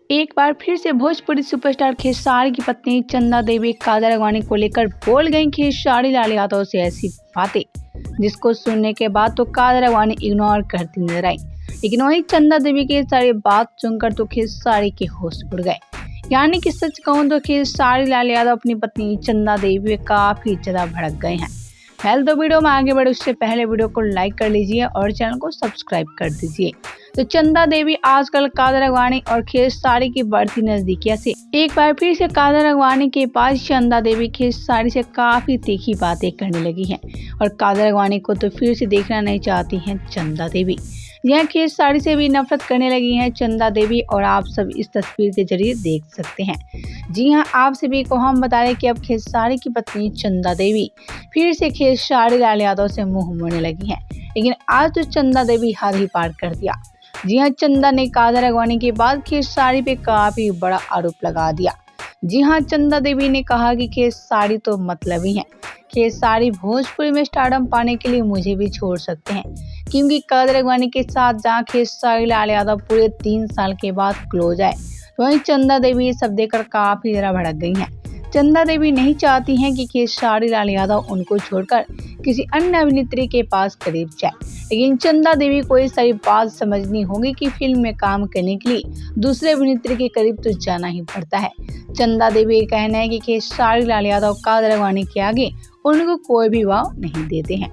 एक बार फिर से भोजपुरी सुपरस्टार खेसारी की पत्नी चंदा देवी काजल राघवानी को लेकर बोल गईं खेसारी लाल यादव से ऐसी बातें, जिसको सुनने के बाद तो काजल राघवानी इग्नोर करती नजर आई। लेकिन वहीं चंदा देवी की सारी बात सुनकर तो खेसारी के होश उड़ गए। यानी कि सच कहूं तो खेसारी लाल यादव अपनी पत्नी चंदा देवी पे काफी ज्यादा भड़क गए हैं। पहले तो वीडियो में आगे बढ़े उससे पहले वीडियो को लाइक कर लीजिए और चैनल को सब्सक्राइब कर दीजिए। तो चंदा देवी आजकल काजल राघवानी और खेसारी की बढ़ती नजदीकियां से एक बार फिर से काजल राघवानी के पास चंदा देवी खेसारी से काफी तीखी बातें करने लगी हैं और काजल राघवानी को तो फिर से देखना नहीं चाहती हैं चंदा देवी। यह खेसारी से भी नफरत करने लगी हैं चंदा देवी और आप सब इस तस्वीर के जरिए देख सकते हैं। जी हां, आप सभी को हम बता रहे कि अब खेसारी की पत्नी चंदा देवी फिर से खेसारी लाल यादव से मुंह मोड़ने लगी हैं। लेकिन आज तो चंदा देवी हद ही पार कर दिया। जी हां, चंदा ने काजल राघवानी के बाद खेसारी पे काफी बड़ा आरोप लगा दिया। जी हां, चंदा देवी ने कहा कि खेसारी तो मतलबी हैं। खेसारी भोजपुरी में स्टारडम पाने के लिए मुझे भी छोड़ सकते हैं, क्योंकि काजल राघवानी के साथ जहां खेसारी लाल यादव पूरे 3 साल के बाद क्लोज आए, तो वहीं चंदा देवी ये सब देखकर काफी ज्यादा भड़क गई हैं। चंदा देवी नहीं चाहती हैं कि खेसारी लाल यादव उनको छोड़कर किसी अन्य अभिनेत्री के पास करीब जाए। लेकिन चंदा देवी को ये सारी बात समझनी होगी कि फिल्म में काम करने के लिए दूसरे अभिनेत्री के करीब तो जाना ही पड़ता है। चंदा देवी का कहना है कि खेसारी लाल यादव काजल राघवानी के आगे उनको कोई भी वाव नहीं देते हैं।